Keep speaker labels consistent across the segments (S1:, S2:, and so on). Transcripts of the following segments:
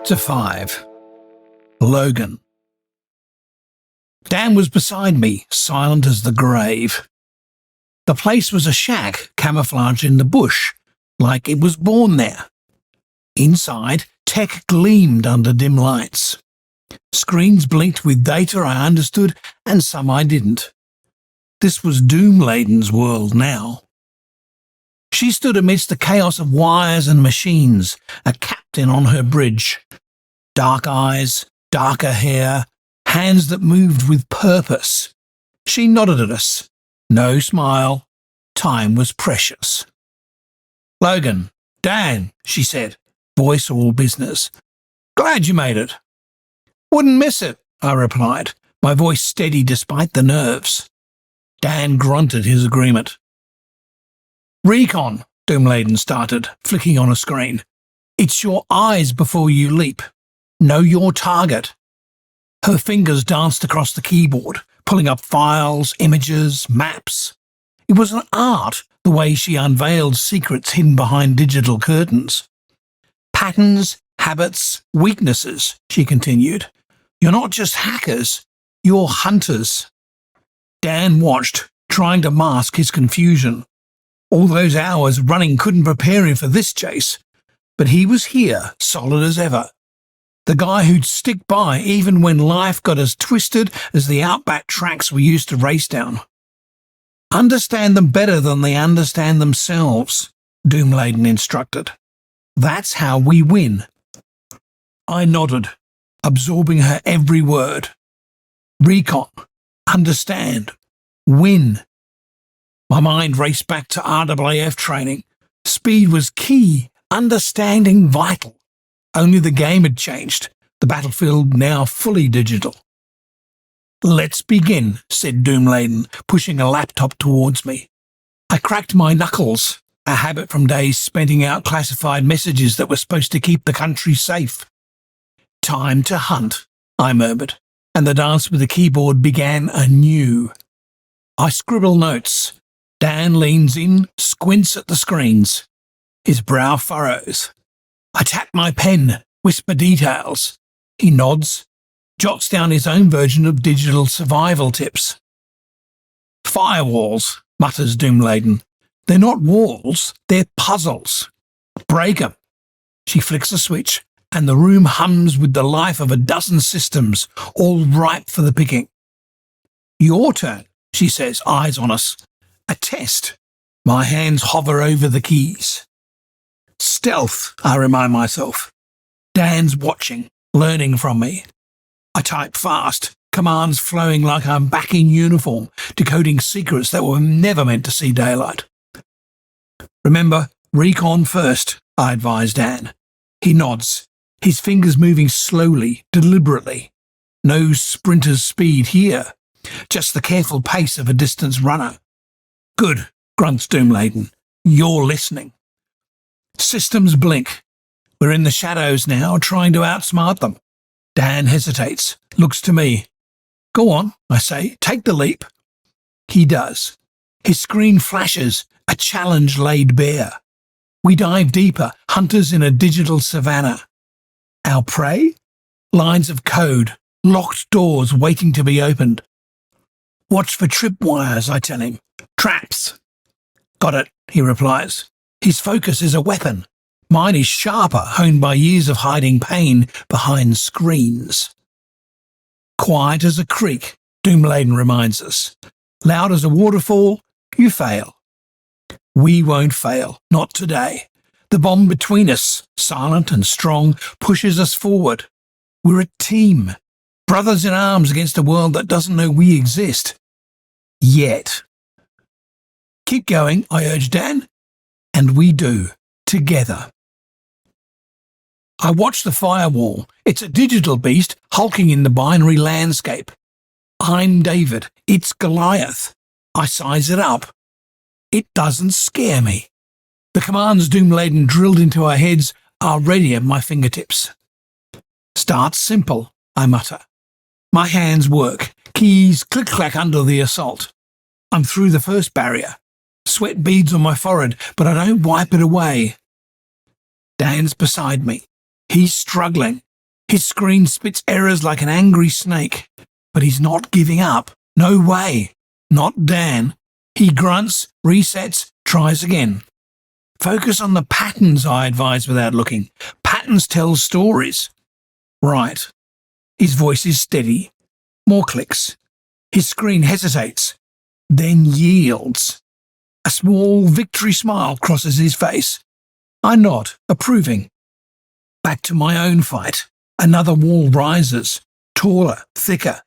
S1: Chapter 5. Logan. Dan was beside me, silent as the grave. The place was a shack camouflaged in the bush, like it was born there. Inside, tech gleamed under dim lights. Screens blinked with data I understood and some I didn't. This was Doom-laden's world now. She stood amidst the chaos of wires and machines, a captain on her bridge. Dark eyes, darker hair, hands that moved with purpose. She nodded at us. No smile. Time was precious. "Logan, Dan," she said, voice all business. "Glad you made it." "Wouldn't miss it," I replied, my voice steady despite the nerves. Dan grunted his agreement. "Recon," Doom-laden started, flicking on a screen. "It's your eyes before you leap. Know your target." Her fingers danced across the keyboard, pulling up files, images, maps. It was an art, the way she unveiled secrets hidden behind digital curtains. "Patterns, habits, weaknesses," she continued. "You're not just hackers, you're hunters." Dan watched, trying to mask his confusion. All those hours running couldn't prepare him for this chase, but he was here, solid as ever. The guy who'd stick by even when life got as twisted as the outback tracks we used to race down. "Understand them better than they understand themselves," Doom-laden instructed. "That's how we win." I nodded, absorbing her every word. Recon, understand, win. My mind raced back to RAAF training. Speed was key, understanding vital. Only the game had changed, the battlefield now fully digital. "Let's begin," said Doom-laden, pushing a laptop towards me. I cracked my knuckles, a habit from days spending out classified messages that were supposed to keep the country safe. "Time to hunt," I murmured, and the dance with the keyboard began anew. I scribble notes. Dan leans in, squints at the screens. His brow furrows. I tap my pen, whisper details. He nods, jots down his own version of digital survival tips. "Firewalls," mutters Doom-laden. "They're not walls, they're puzzles. Break 'em." She flicks a switch, and the room hums with the life of a dozen systems, all ripe for the picking. "Your turn," she says, eyes on us. A test. My hands hover over the keys. "Stealth," I remind myself. Dan's watching, learning from me. I type fast, commands flowing like I'm back in uniform, decoding secrets that were never meant to see daylight. "Remember, recon first," I advise Dan. He nods, his fingers moving slowly, deliberately. No sprinter's speed here, just the careful pace of a distance runner. "Good," grunts Doom-laden. "You're listening." Systems blink. We're in the shadows now, trying to outsmart them. Dan hesitates, looks to me. "Go on," I say. "Take the leap." He does. His screen flashes, a challenge laid bare. We dive deeper, hunters in a digital savannah. Our prey? Lines of code, locked doors waiting to be opened. "Watch for tripwires," I tell him. "Traps." "Got it," he replies. His focus is a weapon. Mine is sharper, honed by years of hiding pain behind screens. "Quiet as a creek," Doom-laden reminds us. "Loud as a waterfall, you fail." We won't fail, not today. The bond between us, silent and strong, pushes us forward. We're a team, brothers in arms against a world that doesn't know we exist. Yet. "Keep going," I urge Dan. And we do, together. I watch the firewall. It's a digital beast hulking in the binary landscape. I'm David. It's Goliath. I size it up. It doesn't scare me. The commands Doom-laden drilled into our heads are ready at my fingertips. "Start simple," I mutter. My hands work. Keys click-clack under the assault. I'm through the first barrier. Sweat beads on my forehead, but I don't wipe it away. Dan's beside me. He's struggling, His screen spits errors like an angry snake, but he's not giving up. No way. Not Dan. He grunts, resets, tries again. Focus on the patterns, I advise without looking. Patterns tell stories. Right. His voice is steady. More clicks. His screen hesitates, then yields. A small victory smile crosses his face. I nod, approving. Back to my own fight. Another wall rises, taller, thicker.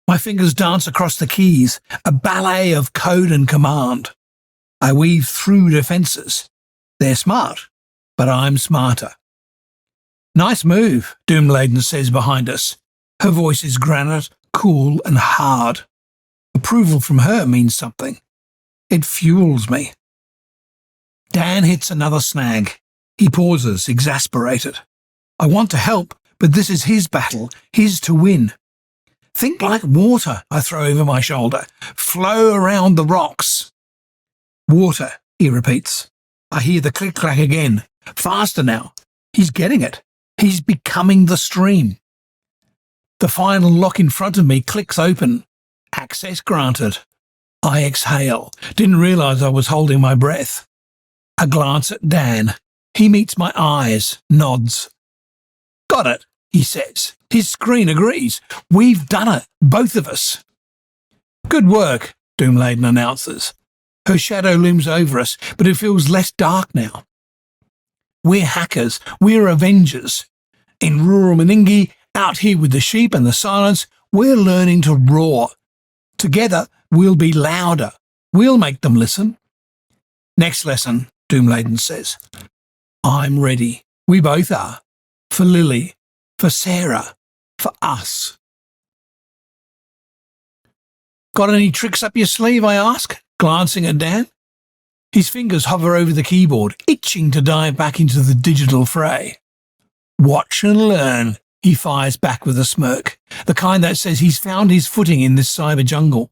S1: My fingers dance across the keys, a ballet of code and command. I weave through defences. They're smart, but I'm smarter. Nice move, Doomladen says behind us. Her voice is granite, cool and hard. Approval from her means something. It fuels me. Dan hits another snag. He pauses, exasperated. I want to help, but this is his battle, his to win. Think like water, I throw over my shoulder. Flow around the rocks. Water, he repeats. I hear the click-clack again. Faster now. He's getting it. He's becoming the stream. The final lock in front of me clicks open. Access granted. I exhale. Didn't realise I was holding my breath. A glance at Dan. He meets my eyes, nods. Got it, he says. His screen agrees. We've done it, both of us. Good work, Doomladen announces. Her shadow looms over us, but it feels less dark now. We're hackers. We're avengers. In rural Meningi, out here with the sheep and the silence, we're learning to roar. Together, we'll be louder. We'll make them listen. Next lesson, Doomladen says. I'm ready. We both are. For Lily. For Sarah. For us. Got any tricks up your sleeve, I ask, glancing at Dan. His fingers hover over the keyboard, itching to dive back into the digital fray. Watch and learn, he fires back with a smirk, the kind that says he's found his footing in this cyber jungle.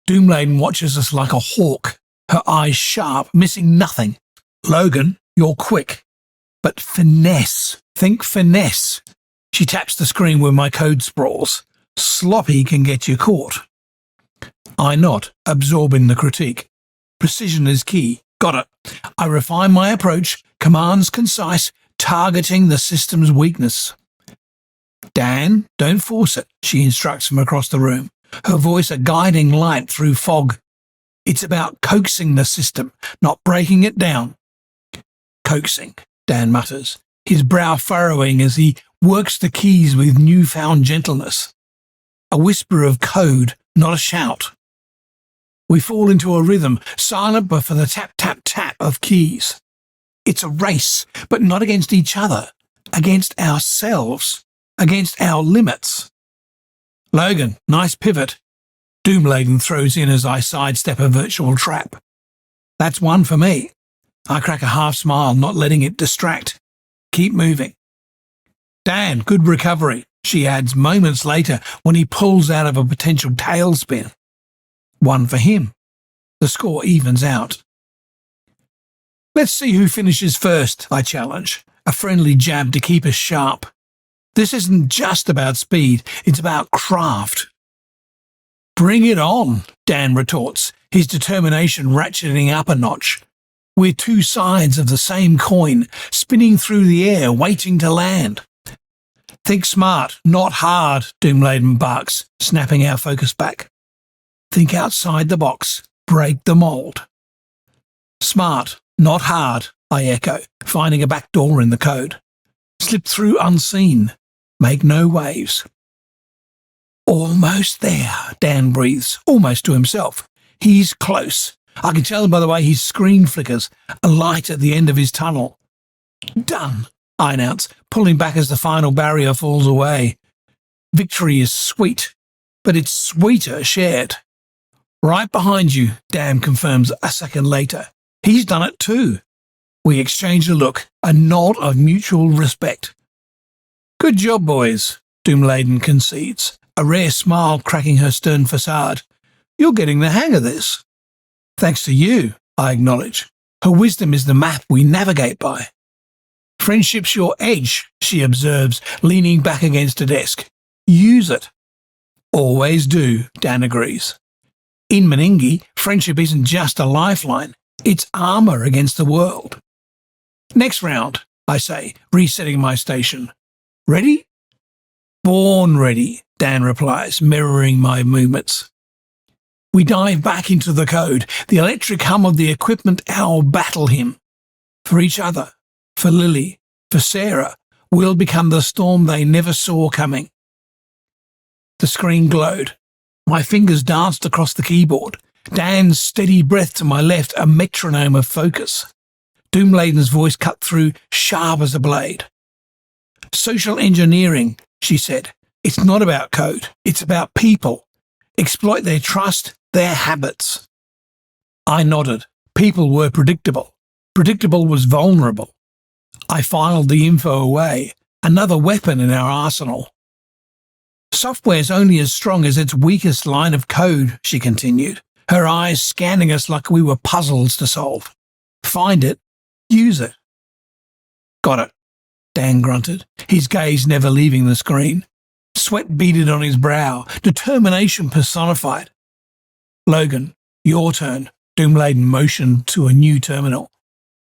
S1: Doomladen watches us like a hawk, her eyes sharp, missing nothing. Logan, you're quick. But finesse. Think finesse. She taps the screen where my code sprawls. Sloppy can get you caught. I nod, absorbing the critique. Precision is key. Got it. I refine my approach, commands concise, targeting the system's weakness. Dan, don't force it, she instructs from across the room, her voice a guiding light through fog. It's about coaxing the system, not breaking it down. Coaxing, Dan mutters, his brow furrowing as he works the keys with newfound gentleness. A whisper of code, not a shout. We fall into a rhythm, silent but for the tap-tap-tap of keys. It's a race, but not against each other, against ourselves, against our limits. Logan, nice pivot. Doomladen throws in as I sidestep a virtual trap. That's one for me. I crack a half smile, not letting it distract. Keep moving. Dan, good recovery, she adds moments later when he pulls out of a potential tailspin. One for him. The score evens out. Let's see who finishes first, I challenge, a friendly jab to keep us sharp. This isn't just about speed, it's about craft. Bring it on, Dan retorts, his determination ratcheting up a notch. We're two sides of the same coin, spinning through the air, waiting to land. Think smart, not hard, Doomladen barks, snapping our focus back. Think outside the box, break the mould. Smart, not hard, I echo, finding a back door in the code. Slip through unseen, make no waves. Almost there, Dan breathes, almost to himself. He's close. I can tell by the way his screen flickers, a light at the end of his tunnel. Done, I announce, pulling back as the final barrier falls away. Victory is sweet, but it's sweeter shared. Right behind you, Dan confirms a second later. He's done it too. We exchange a look, a nod of mutual respect. Good job, boys, Doomladen concedes, a rare smile cracking her stern facade. You're getting the hang of this. Thanks to you, I acknowledge. Her wisdom is the map we navigate by. Friendship's your edge, she observes, leaning back against a desk. Use it. Always do, Dan agrees. In Meningi, friendship isn't just a lifeline, it's armour against the world. Next round, I say, resetting my station. Ready? Born ready, Dan replies, mirroring my movements. We dive back into the code, the electric hum of the equipment owl battle hymn. For each other, for Lily, for Sarah, we'll become the storm they never saw coming. The screen glowed. My fingers danced across the keyboard. Dan's steady breath to my left, a metronome of focus. Doomladen's voice cut through, sharp as a blade. Social engineering, she said. It's not about code. It's about people. Exploit their trust, their habits. I nodded. People were predictable. Predictable was vulnerable. I filed the info away. Another weapon in our arsenal. Software's only as strong as its weakest line of code, she continued, her eyes scanning us like we were puzzles to solve. Find it, use it. Got it, Dan grunted, his gaze never leaving the screen. Sweat beaded on his brow, determination personified. Logan, your turn, Doomladen motioned to a new terminal.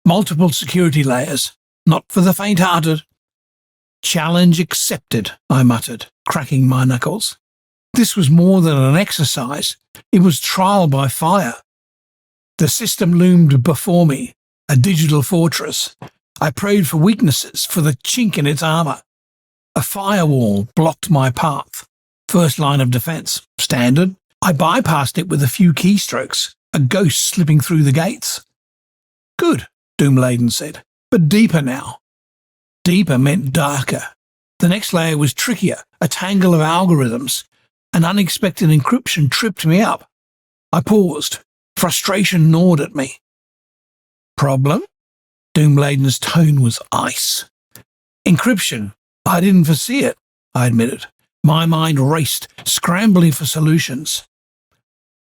S1: Multiple security layers, not for the faint-hearted. Challenge accepted, I muttered, cracking my knuckles. This was more than an exercise. It was trial by fire. The system loomed before me, a digital fortress. I prayed for weaknesses, for the chink in its armour. A firewall blocked my path. First line of defence. Standard. I bypassed it with a few keystrokes, a ghost slipping through the gates. Good, Doomladen said, but deeper now. Deeper meant darker. The next layer was trickier, a tangle of algorithms. An unexpected encryption tripped me up. I paused. Frustration gnawed at me. Problem? Doomladen's tone was ice. Encryption. I didn't foresee it, I admitted. My mind raced, scrambling for solutions.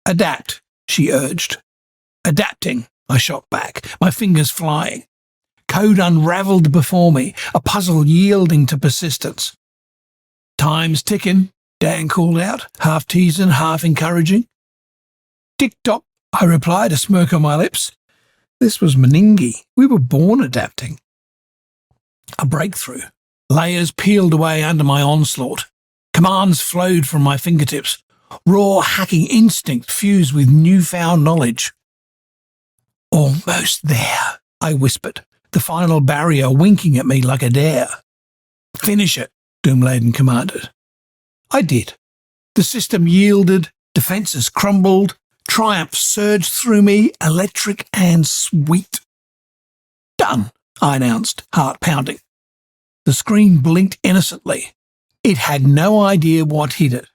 S1: Adapt, she urged. Adapting, I shot back, my fingers flying. Code unravelled before me, a puzzle yielding to persistence. Time's ticking, Dan called out, half teasing, half encouraging. Tick-tock, I replied, a smirk on my lips. This was Meningi. We were born adapting. A breakthrough. Layers peeled away under my onslaught. Commands flowed from my fingertips. Raw hacking instinct fused with newfound knowledge. Almost there, I whispered, the final barrier winking at me like a dare. Finish it, Doomladen commanded. I did. The system yielded, defences crumbled, triumph surged through me, electric and sweet. Done, I announced, heart pounding. The screen blinked innocently. It had no idea what hit it.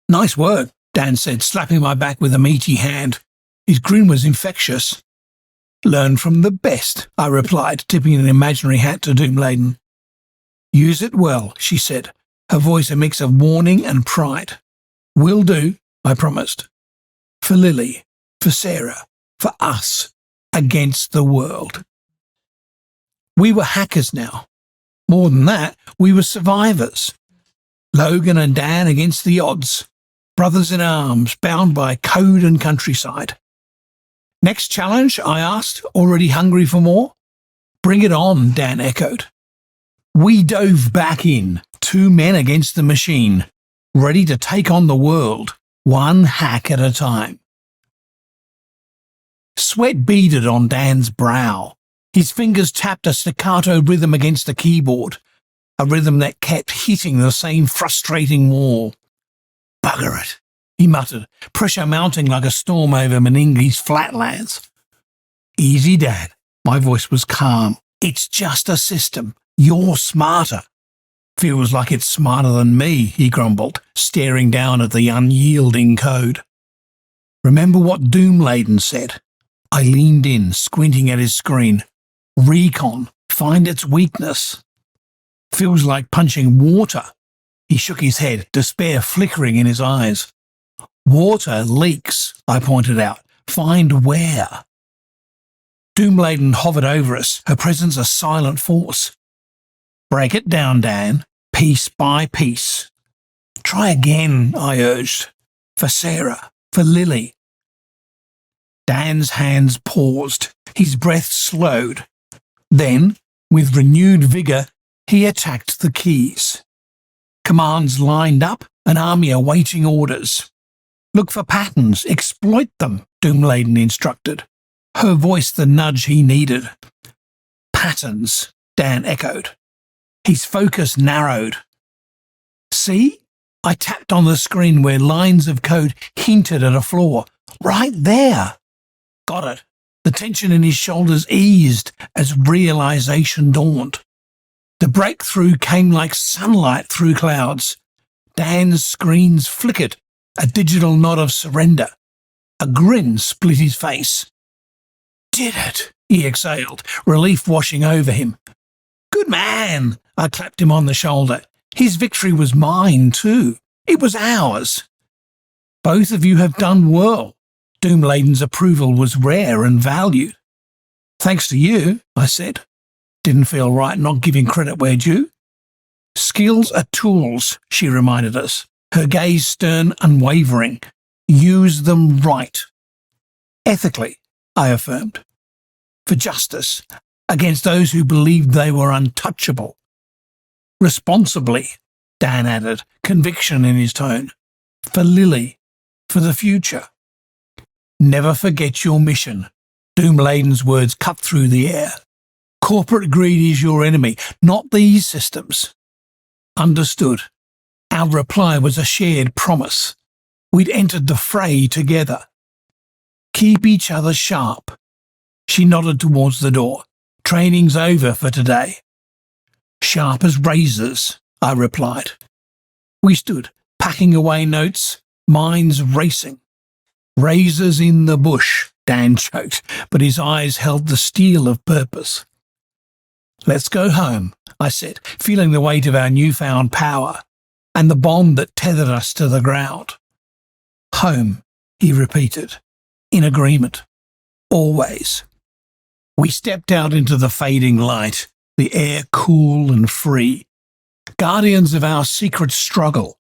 S1: Nice work, Dan said, slapping my back with a meaty hand. His grin was infectious. Learn from the best, I replied, tipping an imaginary hat to Doomladen. Use it well, she said, her voice a mix of warning and pride. Will do, I promised. For Lily, for Sarah, for us, against the world. We were hackers now. More than that, we were survivors. Logan and Dan against the odds. Brothers in arms, bound by code and countryside. Next challenge, I asked, already hungry for more. Bring it on, Dan echoed. We dove back in, 2 men against the machine, ready to take on the world, one hack at a time. Sweat beaded on Dan's brow. His fingers tapped a staccato rhythm against the keyboard, a rhythm that kept hitting the same frustrating wall. Bugger it, he muttered, pressure mounting like a storm over Meningi's flatlands. Easy, Dad. My voice was calm. It's just a system. You're smarter. Feels like it's smarter than me, he grumbled, staring down at the unyielding code. Remember what Doomladen said? I leaned in, squinting at his screen. Recon. Find its weakness. Feels like punching water. He shook his head, despair flickering in his eyes. Water leaks, I pointed out. Find where. Doom-laden hovered over us, her presence a silent force. Break it down, Dan, piece by piece. Try again, I urged. For Sarah, for Lily. Dan's hands paused, his breath slowed. Then, with renewed vigour, he attacked the keys. Commands lined up, an army awaiting orders. Look for patterns, exploit them, Doom-laden instructed, her voice the nudge he needed. Patterns, Dan echoed. His focus narrowed. See? I tapped on the screen where lines of code hinted at a flaw. Right there. Got it. The tension in his shoulders eased as realization dawned. The breakthrough came like sunlight through clouds. Dan's screens flickered, a digital nod of surrender. A grin split his face. Did it, he exhaled, relief washing over him. Good man, I clapped him on the shoulder. His victory was mine too. It was ours. Both of you have done well. Doom-laden's approval was rare and valued. Thanks to you, I said. Didn't feel right not giving credit where due. Skills are tools, she reminded us, her gaze stern, unwavering. Use them right. Ethically, I affirmed. For justice, against those who believed they were untouchable. Responsibly, Dan added, conviction in his tone. For Lily, for the future. Never forget your mission. Doom-laden's words cut through the air. Corporate greed is your enemy, not these systems. Understood. Our reply was a shared promise. We'd entered the fray together. Keep each other sharp. She nodded towards the door. Training's over for today. Sharp as razors, I replied. We stood, packing away notes, minds racing. Razors in the bush, Dan choked, but his eyes held the steel of purpose. Let's go home, I said, feeling the weight of our newfound power and the bond that tethered us to the ground. Home, he repeated, in agreement. Always. We stepped out into the fading light, the air cool and free. Guardians of our secret struggle.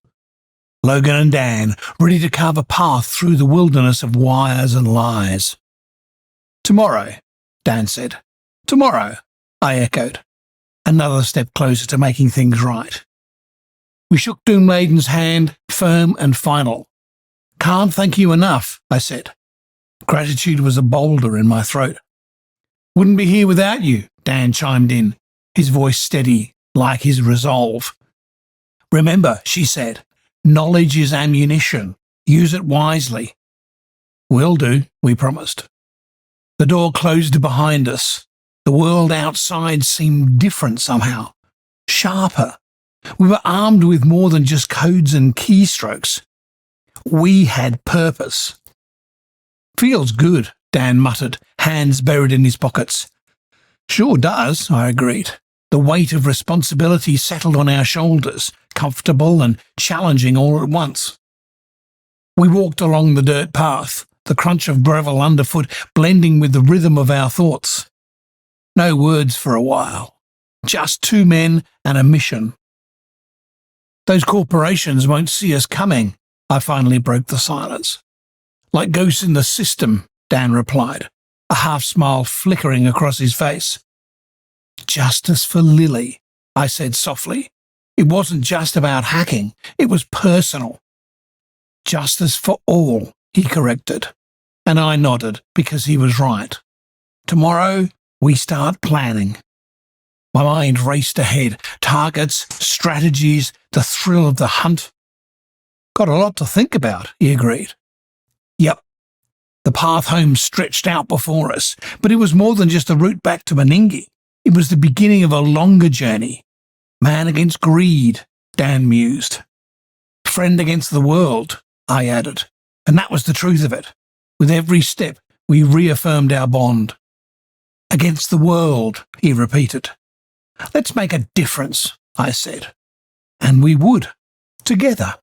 S1: Logan and Dan, ready to carve a path through the wilderness of wires and lies. Tomorrow, Dan said. Tomorrow, I echoed. Another step closer to making things right. We shook Doom-laden's hand, firm and final. Can't thank you enough, I said. Gratitude was a boulder in my throat. Wouldn't be here without you, Dan chimed in, his voice steady, like his resolve. Remember, she said, knowledge is ammunition. Use it wisely. Will do, we promised. The door closed behind us. The world outside seemed different somehow, sharper. We were armed with more than just codes and keystrokes. We had purpose. Feels good, Dan muttered, hands buried in his pockets. Sure does, I agreed. The weight of responsibility settled on our shoulders, comfortable and challenging all at once. We walked along the dirt path, the crunch of gravel underfoot blending with the rhythm of our thoughts. No words for a while. Just two men and a mission. Those corporations won't see us coming, I finally broke the silence. Like ghosts in the system, Dan replied, a half-smile flickering across his face. Justice for Lily, I said softly. It wasn't just about hacking, it was personal. Justice for all, he corrected, and I nodded because he was right. Tomorrow, we start planning. My mind raced ahead, targets, strategies, the thrill of the hunt. Got a lot to think about, he agreed. Yep. The path home stretched out before us, but it was more than just a route back to Meningi. It was the beginning of a longer journey. Man against greed, Dan mused. Friend against the world, I added, and that was the truth of it. With every step, we reaffirmed our bond. Against the world, he repeated. Let's make a difference, I said. And we would, together.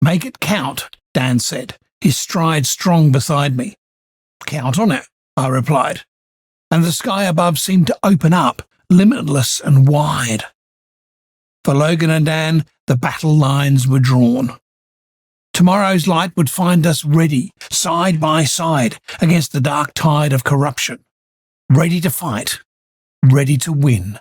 S1: Make it count, Dan said, his stride strong beside me. Count on it, I replied. and the sky above seemed to open up, limitless and wide. For Logan and Dan, the battle lines were drawn. Tomorrow's light would find us ready, side by side, against the dark tide of corruption, ready to fight, ready to win.